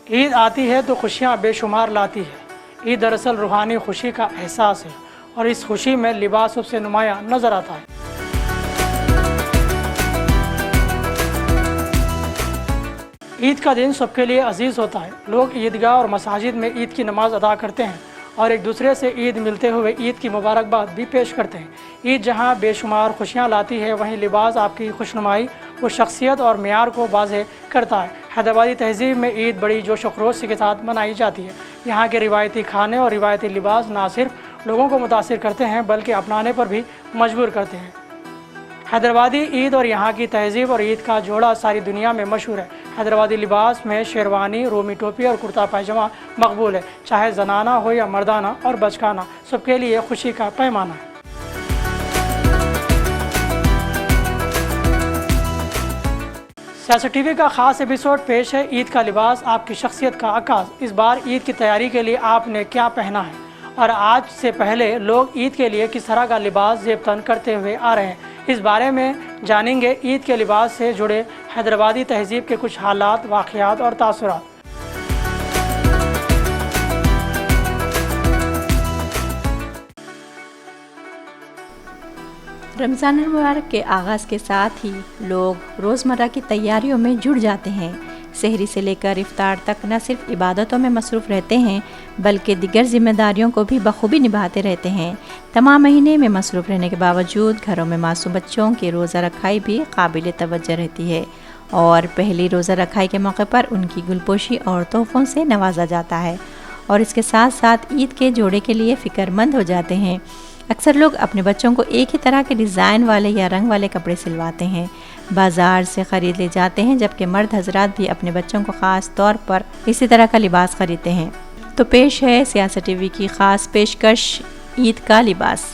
ईद आती है तो खुशियाँ बेशुमार लाती है। ईद दरअसल रूहानी खुशी का एहसास है और इस खुशी में लिबास सबसे नुमाया नज़र आता है। ईद का दिन सबके लिए अजीज़ होता है। लोग ईदगाह और मसाजिद में ईद की नमाज अदा करते हैं और एक दूसरे से ईद मिलते हुए ईद की मुबारकबाद भी पेश करते हैं। ईद जहां बेशुमार खुशियां लाती है, वहीं लिबास आपकी खुशनुमाई व शख्सियत और मेयार को वाज़ेह करता है। हैदराबादी तहज़ीब में ईद बड़ी जोश व खरोश के साथ मनाई जाती है। यहाँ के रिवायती खाने और रिवायती लिबास ना सिर्फ लोगों को मुतासिर करते हैं बल्कि अपनाने पर भी मजबूर करते हैं। हैदराबादी ईद और यहाँ की तहज़ीब और ईद का जोड़ा सारी दुनिया में मशहूर है। हैदराबादी लिबास में शेरवानी, रोमी टोपी और कुर्ता पायजामा मकबूल है। चाहे जनाना हो या मर्दाना और बचकाना, सबके लिए खुशी का पैमाना है। सियासत टीवी का ख़ास एपिसोड पेश है ईद का लिबास, आपकी शख्सियत का अक्कास। इस बार ईद की तैयारी के लिए आपने क्या पहना है और आज से पहले लोग ईद के लिए किस तरह का लिबास ज़ेब तन करते हुए आ रहे हैं, इस बारे में जानेंगे ईद के लिबास से जुड़े हैदराबादी तहज़ीब के कुछ हालात, वाक़यात और तासुरात। रमज़ान मुबारक के आगाज़ के साथ ही लोग रोज़मर्रा की तैयारियों में जुट जाते हैं। सहरी से लेकर इफ्तार तक न सिर्फ इबादतों में मसरूफ़ रहते हैं बल्कि दीगर ज़िम्मेदारियों को भी बखूबी निभाते रहते हैं। तमाम महीने में मसरूफ़ रहने के बावजूद घरों में मासूम बच्चों की रोज़ा रखाई भी काबिल तवज्जो रहती है और पहली रोज़ा रखाई के मौके पर उनकी गुलपोशी और तोहफ़ों से नवाजा जाता है और इसके साथ साथ ईद के जोड़े के लिए फ़िक्रमंद हो जाते हैं। अक्सर लोग अपने बच्चों को एक ही तरह के डिज़ाइन वाले या रंग वाले कपड़े सिलवाते हैं, बाज़ार से ख़रीद ले जाते हैं, जबकि मर्द हजरात भी अपने बच्चों को ख़ास तौर पर इसी तरह का लिबास ख़रीदते हैं। तो पेश है सियासत टीवी की ख़ास पेशकश ईद का लिबास।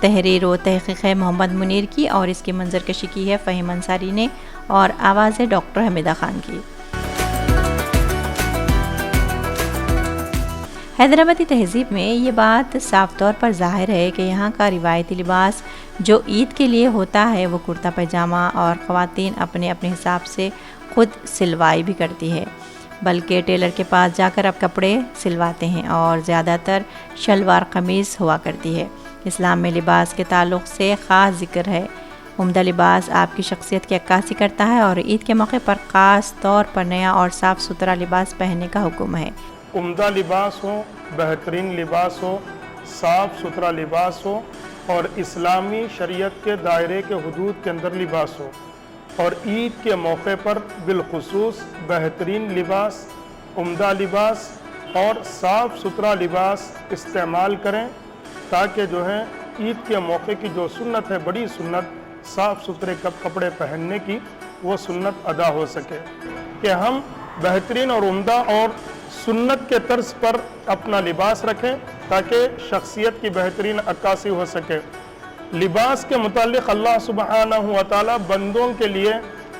तहरीर व तहक़ीक़ है मोहम्मद मुनीर की और इसकी मंजरकशी की है फ़हीम अंसारी ने और आवाज़ है डॉक्टर हमीदा खान की। हैदराबादी तहज़ीब में ये बात साफ़ तौर पर ज़ाहिर है कि यहाँ का रिवायती लिबास जो ईद के लिए होता है वो कुर्ता पैजामा और ख़वातीन अपने अपने हिसाब से ख़ुद सिलवाई भी करती है, बल्कि टेलर के पास जाकर अब कपड़े सिलवाते हैं और ज़्यादातर शलवार कमीज़ हुआ करती है। इस्लाम में लिबास के ताल्लुक़ से ख़ास ज़िक्र है। उम्दा लिबास आपकी शख्सियत की अक्कासी करता है और ईद के मौके पर ख़ास तौर पर नया और साफ़ सुथरा लिबास पहनने का हुक्म है। उम्दा लिबास हो, बेहतरीन लिबास हो, साफ़ सुथरा लिबास हो और इस्लामी शरीयत के दायरे के हुदूद के अंदर लिबास हो और ईद के मौके पर बिलखुसूस बेहतरीन लिबास, उम्दा लिबास और साफ़ सुथरा लिबास इस्तेमाल करें ताकि जो है ईद के मौके की जो सुन्नत है, बड़ी सुन्नत साफ़ सुथरे कपड़े पहनने की, वो सुन्नत अदा हो सके कि हम बेहतरीन और उम्दा और सुन्नत के तर्ज पर अपना लिबास रखें ताकि शख्सियत की बेहतरीन अक्कासी हो सके। लिबास के मुतालिक अल्लाह सुब्हानहू व तआला बंदों के लिए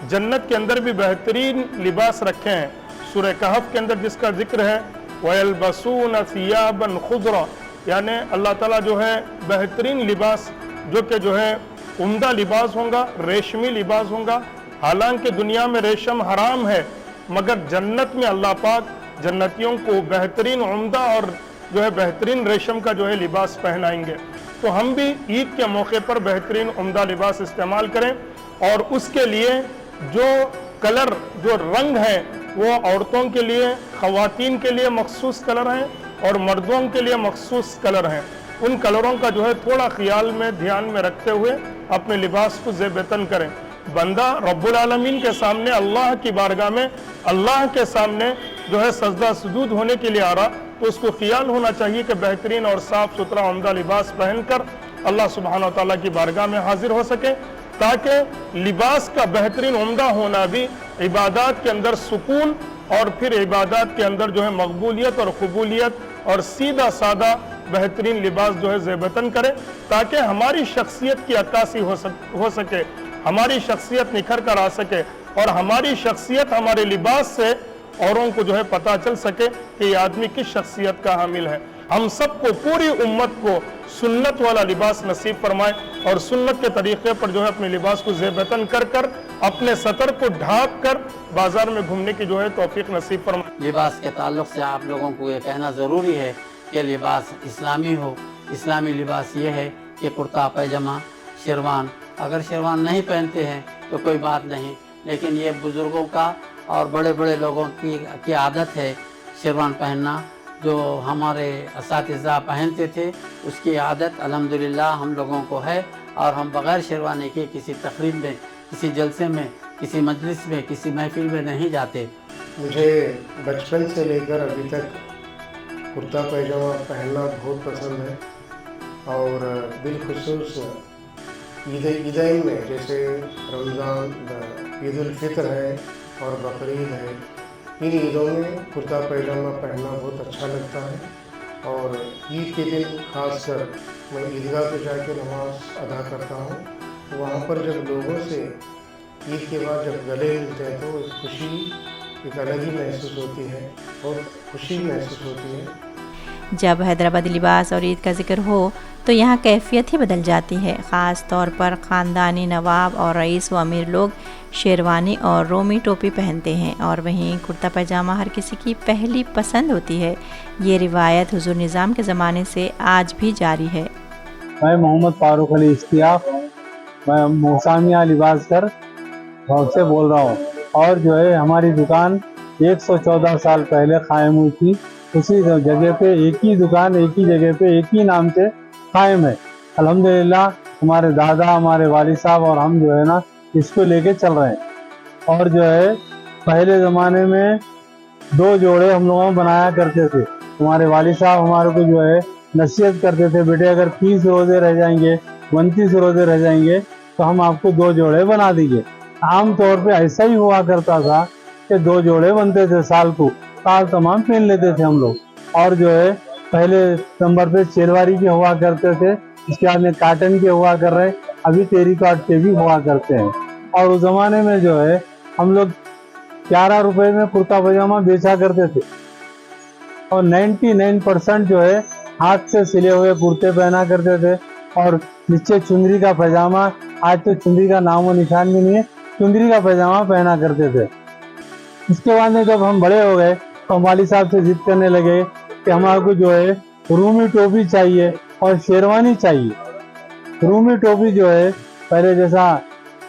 जन्नत के अंदर भी बेहतरीन लिबास रखे हैं। सूरह कहफ के अंदर जिसका जिक्र है वयल्बसून सियाबन खुदरा, यानी अल्लाह ताला जो है बेहतरीन लिबास जो है उम्दा लिबास होगा, रेशमी लिबास होगा। हालांकि दुनिया में रेशम हराम है मगर जन्नत में अल्लाह पाक जन्नतियों को बेहतरीन उम्दा और जो है बेहतरीन रेशम का जो है लिबास पहनाएंगे। तो हम भी ईद के मौके पर बेहतरीन उम्दा लिबास इस्तेमाल करें और उसके लिए जो कलर, जो रंग है वो औरतों के लिए, ख़वातीन के लिए मखसूस कलर हैं और मर्दों के लिए मखसूस कलर हैं। उन कलरों का जो है थोड़ा ख्याल में, ध्यान में रखते हुए अपने लिबास को ज़ेबतन करें। बंदा रब्बुल आलमीन के सामने, अल्लाह की बारगाह में, अल्लाह के सामने जो है सजदा सुजूद होने के लिए आ रहा, तो उसको ख्याल होना चाहिए कि बेहतरीन और साफ़ सुथरा उम्दा लिबास पहनकर अल्लाह सुब्हानहू व तआला की बारगाह में हाजिर हो सके, ताकि लिबास का बेहतरीन उम्दा होना भी इबादत के अंदर सुकून और फिर इबादत के अंदर जो है मकबूलियत और कबूलियत और सीधा सादा बेहतरीन लिबास जो है ज़ेबतन करे ताकि हमारी शख्सियत की अक्कासी हो सके, हमारी शख्सियत निखर कर आ सके और हमारी शख्सियत हमारे लिबास से औरों को जो है पता चल सके कि ये आदमी किस शख्सियत का हामिल है। हम सबको, पूरी उम्मत को सुन्नत वाला लिबास नसीब फरमाए और सुन्नत के तरीक़े पर जो है अपने लिबास को ज़ेबतन कर कर अपने सतर को ढाक कर बाजार में घूमने की जो है तौफीक नसीब फरमाए। लिबास के ताल्लुक से आप लोगों को ये कहना ज़रूरी है कि लिबास इस्लामी हो। इस्लामी लिबास ये है कि कुर्ता पैजामा शेरवान, अगर शेरवान नहीं पहनते हैं तो कोई बात नहीं, लेकिन ये बुज़ुर्गों का और बड़े बड़े लोगों की आदत है शेरवान पहनना। जो हमारे असातिज़ा पहनते थे उसकी आदत अल्हम्दुलिल्लाह हम लोगों को है, और हम बग़ैर शेरवानी के किसी तकरीब में, किसी जलसे में, किसी मजलिस में, किसी महफिल में नहीं जाते। मुझे बचपन से लेकर अभी तक कुर्ता पैजामा पहनना बहुत पसंद है, और बिलखुसूस ईदैन में जैसे रमज़ान, ईद उल फितर है और बकरीद है, इन ईदों में कुर्ता पैजामा पहनना बहुत अच्छा लगता है। और ईद के दिन खासकर मैं ईदगाह पे जाके नमाज अदा करता हूँ। वहाँ पर जब लोगों से ईद के बाद जब गले मिलते हैं तो एक खुशी, एक अलग ही महसूस होती है, और खुशी महसूस होती है। जब हैदराबादी लिबास और ईद का जिक्र हो तो यहाँ कैफियत ही बदल जाती है। ख़ास तौर पर ख़ानदानी नवाब और रईस व अमीर लोग शेरवानी और रोमी टोपी पहनते हैं, और वहीं कुर्ता पैजामा हर किसी की पहली पसंद होती है। ये रिवायत हुजूर निज़ाम के ज़माने से आज भी जारी है। मैं मोहम्मद फारूक अली इश्तियाक, मैं मौसामिया लिबास कर से बोल रहा हूँ, और जो है हमारी दुकान 114 साल पहले कायम हुई थी। उसी जगह पे एक ही दुकान, एक ही जगह पे, एक ही नाम से कायम है। अल्हम्दुलिल्लाह हमारे दादा, हमारे वालिद साहब और हम जो है ना इसको लेके चल रहे हैं। और जो है पहले ज़माने में 2 जोड़े हम लोगों बनाया करते थे। हमारे वालिद साहब हमारे को जो है नसीहत करते थे, बेटे अगर 30 रोज़े रह जाएंगे, 29 रोज़े रह जाएंगे तो हम आपको 2 जोड़े बना देंगे। आम तौर पे ऐसा ही हुआ करता था कि 2 जोड़े बनते थे, साल को साल तमाम पहन लेते थे हम लोग। और जो है पहले नंबर पे शेलवारी के हुआ करते थे, इसके बाद में काटन के हुआ कर रहे, अभी टेरिकॉट के भी हुआ करते हैं। और उस ज़माने में जो है हम लोग 11 रुपए में कुर्ता पैजामा बेचा करते थे, और 99% जो है हाथ से सिले हुए कुर्ते पहना करते थे, और नीचे चुंदरी का पैजामा। आज तो चुंदरी का नामो निशान भी नहीं है, चुंदरी का पैजामा पहना करते थे। इसके बाद में जब हम बड़े हो गए तो हम वालिद साहब से जिद करने लगे कि हमारे को जो है रूमी टोपी चाहिए और शेरवानी चाहिए। रूमी टोपी जो है पहले जैसा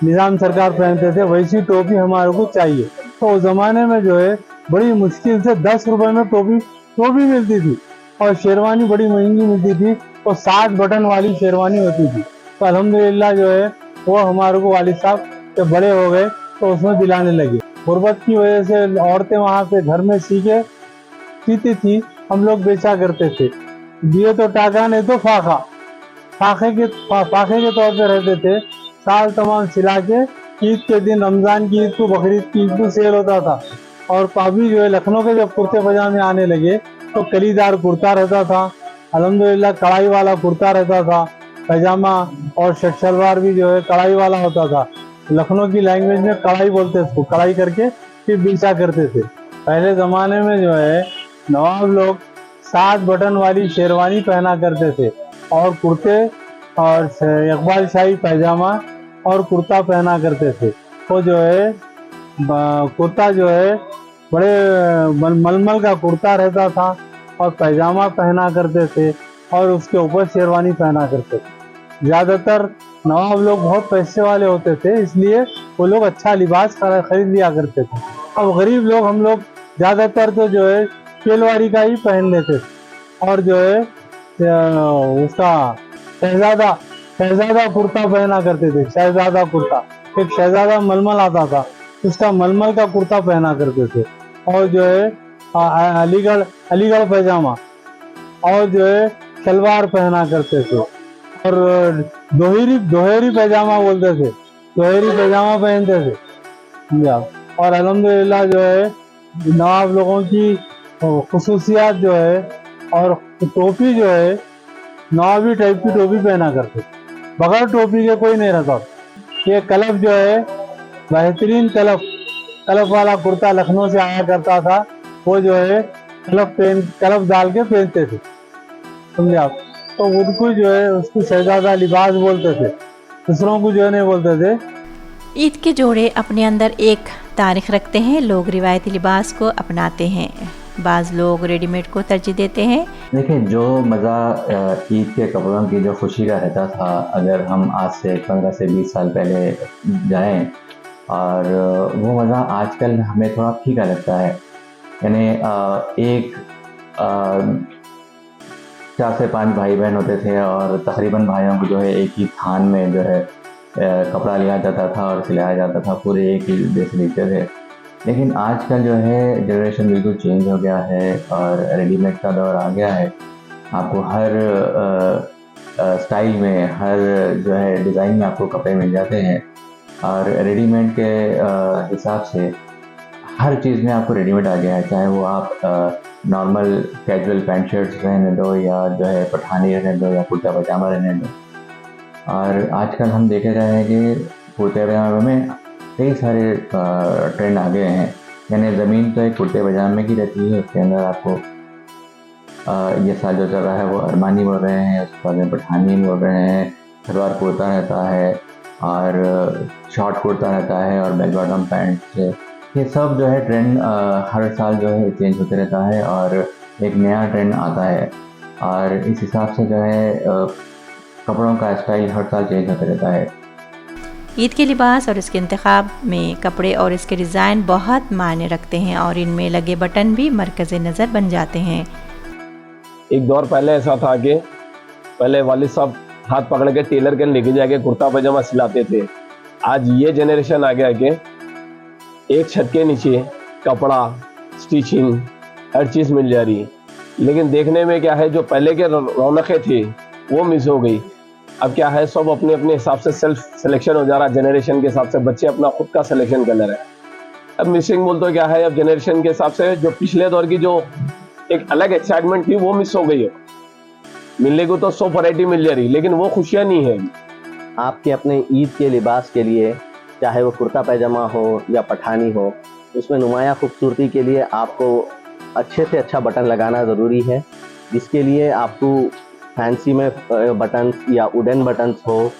निज़ाम सरकार पहनते थे वैसी टोपी हमारे को चाहिए। तो उस ज़माने में जो है बड़ी मुश्किल से 10 रुपए में टोपी मिलती थी, और शेरवानी बड़ी महंगी मिलती थी, तो 60 बटन वाली शेरवानी होती थी। तो अल्हम्दुलिल्लाह जो है वो हमारे को वालिद साहब जब बड़े हो गए तो उसमें दिलाने लगे। गुर्बत की वजह से औरतें वहाँ पे घर में सीती थी, हम लोग बेचा करते थे। दिए तो टाका नहीं तो फाखे के तौर पे रहते थे। साल तमाम सिला के ईद के दिन, रमज़ान की ईद को, बकरीद की ईद को सेल होता था। और अभी जो है लखनऊ के जब कुर्ते पजामे आने लगे तो कलीदार कुर्ता रहता था, अल्हम्दुलिल्लाह कढ़ाई वाला कुर्ता रहता था, पैजामा और शर्ट शलवार भी जो है कढ़ाई वाला होता था। लखनऊ की लैंग्वेज में कढ़ाई बोलते थे, कढ़ाई करके फिर बेचा करते थे। पहले ज़माने में जो है नवाब लोग 7 बटन वाली शेरवानी पहना करते थे, और कुर्ते और इकबाल शाही पैजामा और कुर्ता पहना करते थे। तो जो है कुर्ता जो है बड़े मलमल का कुर्ता रहता था, और पैजामा पहना करते थे, और उसके ऊपर शेरवानी पहना करते थे। ज़्यादातर नवाब लोग बहुत पैसे वाले होते थे, इसलिए वो लोग अच्छा लिबास खरीद लिया करते थे। अब गरीब लोग, हम लोग ज़्यादातर तो जो है शेलवारी का ही पहन लेते थे, और जो है उसका शहजादा कुर्ता पहना करते थे। शहजादा कुर्ता, एक शहजादा मलमल आता था, उसका मलमल का कुर्ता पहना करते थे। और जो है अलीगढ़ पैजामा, और जो है सलवार पहना करते थे, और दोहरी पैजामा बोलते थे, दोहरी पैजामा पहनते थे। और अल्हम्दुलिल्लाह जो है नवाब लोगों की खुसूसियात जो है, और टोपी जो है नवाबी टाइप की टोपी पहना करते, बगैर टोपी के कोई नहीं रहता। ये कलफ जो है बेहतरीन कलफ वाला कुर्ता लखनऊ से आया करता था, वो जो है कलफ डाल के पहनते थे, समझे आप। तो उनको जो है उसको शहजादा लिबास बोलते थे, दूसरों को जो है नहीं बोलते थे। ईद के जोड़े अपने अंदर एक तारीख रखते हैं। लोग रिवायती लिबास को अपनाते हैं, बाज़ लोग रेडीमेड को तरजीह देते हैं। देखिए, जो मज़ा ईद के कपड़ों की जो खुशी का रहता था, अगर हम आज से 15 से 20 साल पहले जाएं, और वो मज़ा आजकल हमें थोड़ा फीका लगता है। यानी एक 4 से 5 भाई बहन होते थे और तकरीबन भाइयों को जो है एक ही थान में जो है कपड़ा लिया जाता था और सिलाया जाता था, पूरे एक ही जैसे दिखते थे। लेकिन आजकल जो है जनरेशन बिल्कुल चेंज हो गया है और रेडीमेड का दौर आ गया है। आपको हर स्टाइल में, हर जो है डिज़ाइन में आपको कपड़े मिल जाते हैं, और रेडीमेड के हिसाब से हर चीज़ में आपको रेडीमेड आ गया है। चाहे वो आप नॉर्मल कैजुअल पैंट शर्ट्स रहने दो, या जो है पठानी रहने दो, या कुर्ता पजामा रहने दो। और आजकल हम देखे रहे हैं कि कुर्ते पजामे में कई सारे ट्रेंड आ गए हैं। यानी ज़मीन तो एक कुर्ते पजामे की रहती है, उसके अंदर आपको ये साल जो चल रहा है वो अरमानी बोल रहे हैं, उसके बाद में पठानी बोल रहे हैं, सलवार कुर्ता रहता है और शॉर्ट कुर्ता रहता है और बेल बॉटम पैंट। ये सब जो है ट्रेंड हर साल जो है चेंज होते रहता है और एक नया ट्रेंड आता है, और इस हिसाब से जो है कपड़ों का स्टाइल हर साल चेंज होता रहता है। ईद के लिबास और इसके इंतखाब में कपड़े और इसके डिज़ाइन बहुत मायने रखते हैं, और इनमें लगे बटन भी मरकज़ नज़र बन जाते हैं। एक दौर पहले ऐसा था कि पहले वालिद साहब हाथ पकड़ के टेलर के लेके जाके कुर्ता पजामा सिलाते थे। आज ये जनरेशन आ गया कि एक छत के नीचे कपड़ा, स्टिचिंग, हर चीज़ मिल जा रही है। लेकिन देखने में क्या है, जो पहले के रौनकें थी वो मिस हो गई। अब क्या है, सब अपने अपने हिसाब से सेल्फ सिलेक्शन हो जा रहा है। जनरेशन के हिसाब से बच्चे अपना खुद का सिलेक्शन कर ले रहे हैं। अब मिसिंग बोल तो क्या है, अब जनरेशन के हिसाब से जो पिछले दौर की जो एक अलग एक्साइटमेंट थी वो मिस हो गई है। मिलने को तो 100 वैरायटी मिल जा रही, लेकिन वो खुशियाँ नहीं है। आपके अपने ईद के लिबास के लिए, चाहे वो कुर्ता पैजामा हो या पठानी हो, उसमें नुमाया खूबसूरती के लिए आपको अच्छे से अच्छा बटन लगाना ज़रूरी है, जिसके लिए आपको फैंसी में बटन्स या वुडन बटन्स हो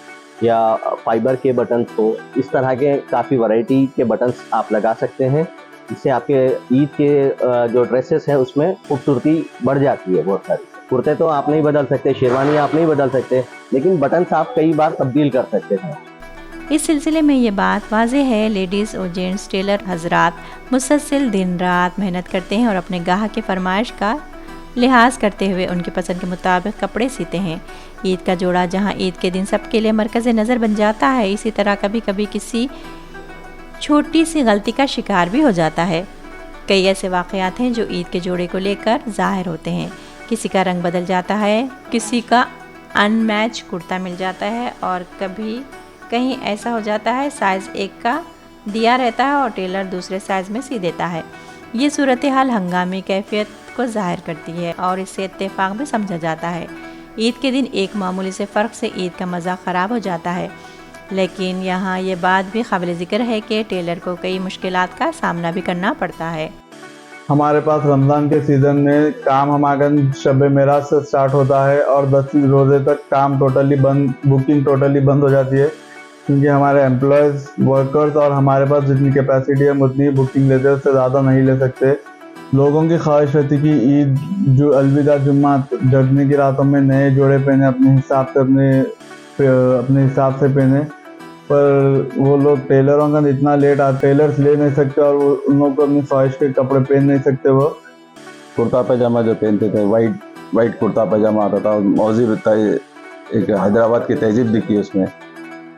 या फाइबर के बटन्स हो, इस तरह के काफ़ी वैरायटी के बटन्स आप लगा सकते हैं। इससे आपके ईद के जो ड्रेसेस है उसमें खूबसूरती बढ़ जाती है बहुत सारी। कुर्ते तो आप नहीं बदल सकते, शेरवानी आप नहीं बदल सकते, लेकिन बटन्स आप कई बार तब्दील कर सकते हैं। इस सिलसिले में ये बात वाज़ेह है, लेडीज़ और जेंट्स टेलर हजरात मुसलसल दिन रात मेहनत करते हैं और अपने गाहक की फरमाइश का लिहाज करते हुए उनकी पसंद के मुताबिक कपड़े सीते हैं। ईद का जोड़ा जहां ईद के दिन सबके लिए मरकज़ नज़र बन जाता है, इसी तरह कभी कभी किसी छोटी सी गलती का शिकार भी हो जाता है। कई ऐसे वाक़यात हैं जो ईद के जोड़े को लेकर ज़ाहिर होते हैं। किसी का रंग बदल जाता है, किसी का अनमैच कुर्ता मिल जाता है, और कभी कहीं ऐसा हो जाता है साइज़ एक का दिया रहता है और टेलर दूसरे साइज़ में सी देता है। ये सूरत हाल हंगामी कैफियत को ज़ाहिर करती है और इससे इत्तेफाक भी समझा जाता है। ईद के दिन एक मामूली से फ़र्क से ईद का मज़ा ख़राब हो जाता है, लेकिन यहाँ ये बात भी काबिल ज़िक्र है कि टेलर को कई मुश्किलात का सामना भी करना पड़ता है। हमारे पास रमज़ान के सीज़न में काम हमारा शब मेराज से स्टार्ट होता है और 10 रोज़े तक काम टोटली बंद, बुकिंग टोटली बंद हो जाती है, क्योंकि हमारे एम्प्लॉयज़, वर्कर्स और हमारे पास जितनी कैपेसिटी है हम उतनी बुकिंग लेते हैं, उससे ज़्यादा नहीं ले सकते। लोगों की ख्वाहिश रहती कि ईद जो अलविदा जुम्मा जगने की रातों में नए जोड़े पहने, अपने हिसाब से पहने, पर वो लोग टेलरों का इतना लेट आते, टेलर्स ले नहीं सकते और वो उन लोगों को अपनी ख्वाहिश के कपड़े पहन नहीं सकते। वो कुर्ता पैजामा जो पहनते थे, वाइट कुर्ता पैजामा आता था, मौजी रहता है, एक हैदराबाद की तहजीब दिखती है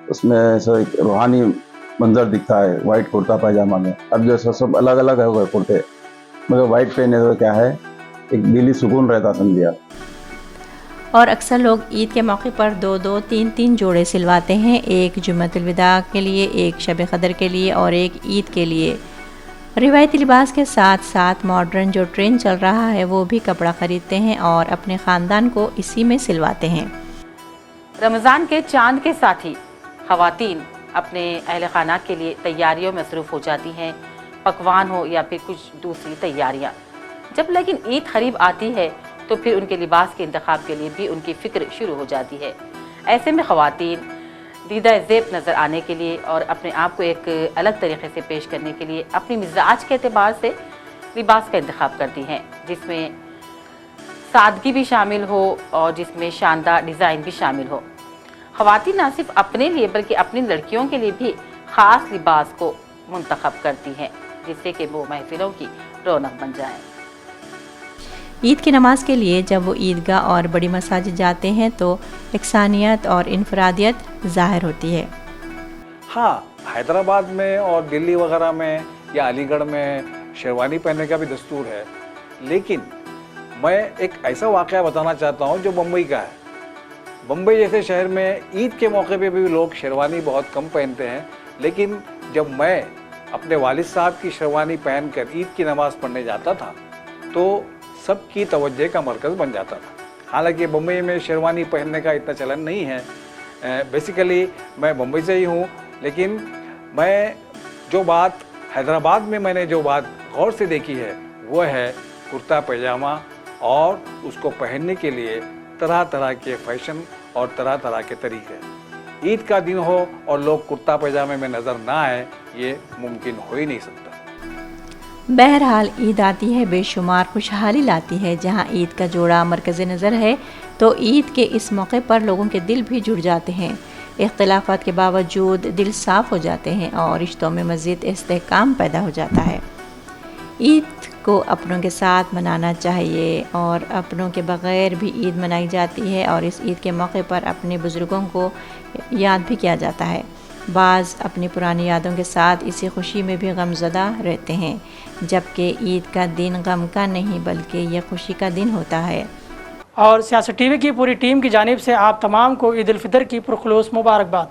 उसमें ऐसा एक रूहानी मंजर दिखता है वाइट कुर्ता पैजामा में। अब जैसा सब अलग अलग है वो कुर्ते, मगर वाइट पहने तो क्या है, एक दिली सुकून रहता समझिए। और अक्सर लोग ईद के मौके पर 2-2, 3-3 जोड़े सिलवाते हैं, एक जुम्मतुल विदा के लिए, एक शब क़दर के लिए और एक ईद के लिए। रिवायती लिबास के साथ साथ मॉडर्न जो ट्रेंड चल रहा है वो भी कपड़ा ख़रीदते हैं और अपने ख़ानदान को इसी में सिलवाते हैं। रमज़ान के चांद के साथ ही ख़वातीन अपने अहल खाना के लिए तैयारियों में मसरूफ़ हो जाती हैं, पकवान हो या फिर कुछ दूसरी तैयारियां। जब लेकिन ईद करीब आती है तो फिर उनके लिबास के इंतखाब के लिए भी उनकी फ़िक्र शुरू हो जाती है। ऐसे में ख़वातीन दीदा ज़ेब नज़र आने के लिए और अपने आप को एक अलग तरीके से पेश करने के लिए अपनी मिजाज के अतबार से लिबास का इंतखाब करती हैं, जिसमें सादगी भी शामिल हो और जिसमें शानदार डिज़ाइन भी शामिल हो। ख़वातीन न सिर्फ अपने लिए बल्कि अपनी लड़कियों के लिए भी ख़ास लिबास को मुंतखब करती हैं, जिससे कि वो महफिलों की रौनक बन जाएं। ईद की नमाज के लिए जब वो ईदगाह और बड़ी मसाजिद जाते हैं तो यकसानियत और इनफरादियत ज़ाहिर होती है। हाँ, हैदराबाद में और दिल्ली वगैरह में या अलीगढ़ में शेरवानी पहनने का भी दस्तूर है, लेकिन मैं एक ऐसा वाक़या बताना चाहता हूँ जो बम्बई का है। बम्बई जैसे शहर में ईद के मौके पे भी लोग शेरवानी बहुत कम पहनते हैं, लेकिन जब मैं अपने वालिद साहब की शेरवानी पहनकर ईद की नमाज़ पढ़ने जाता था तो सबकी तवज्जो का मरकज़ बन जाता था। हालांकि बम्बई में शेरवानी पहनने का इतना चलन नहीं है। बेसिकली मैं बम्बई से ही हूँ, लेकिन मैं जो बात हैदराबाद में मैंने जो बात गौर से देखी है वो है कुर्ता पैजामा, और उसको पहनने के लिए तरह तरह के फैशन और तरह तरह के तरीके। ईद का दिन हो और लोग कुर्ता पैजामे में नज़र ना आए, ये मुमकिन हो ही नहीं सकता। बहरहाल ईद आती है बेशुमार खुशहाली लाती है। जहाँ ईद का जोड़ा मरकज़ नज़र है तो ईद के इस मौके पर लोगों के दिल भी जुड़ जाते हैं। इख्तिलाफ़ात के बावजूद दिल साफ़ हो जाते हैं और रिश्तों में मज़ीद इस्तेहकाम पैदा हो जाता है। ईद को अपनों के साथ मनाना चाहिए और अपनों के बग़ैर भी ईद मनाई जाती है और इस ईद के मौके पर अपने बुज़ुर्गों को याद भी किया जाता है। बाज़ अपनी पुरानी यादों के साथ इसी खुशी में भी गमज़दा रहते हैं, जबकि ईद का दिन गम का नहीं बल्कि यह खुशी का दिन होता है। और सियासत टीवी की पूरी टीम की जानिब से आप तमाम को ईद उल फितर की पुरखुलूस मुबारकबाद।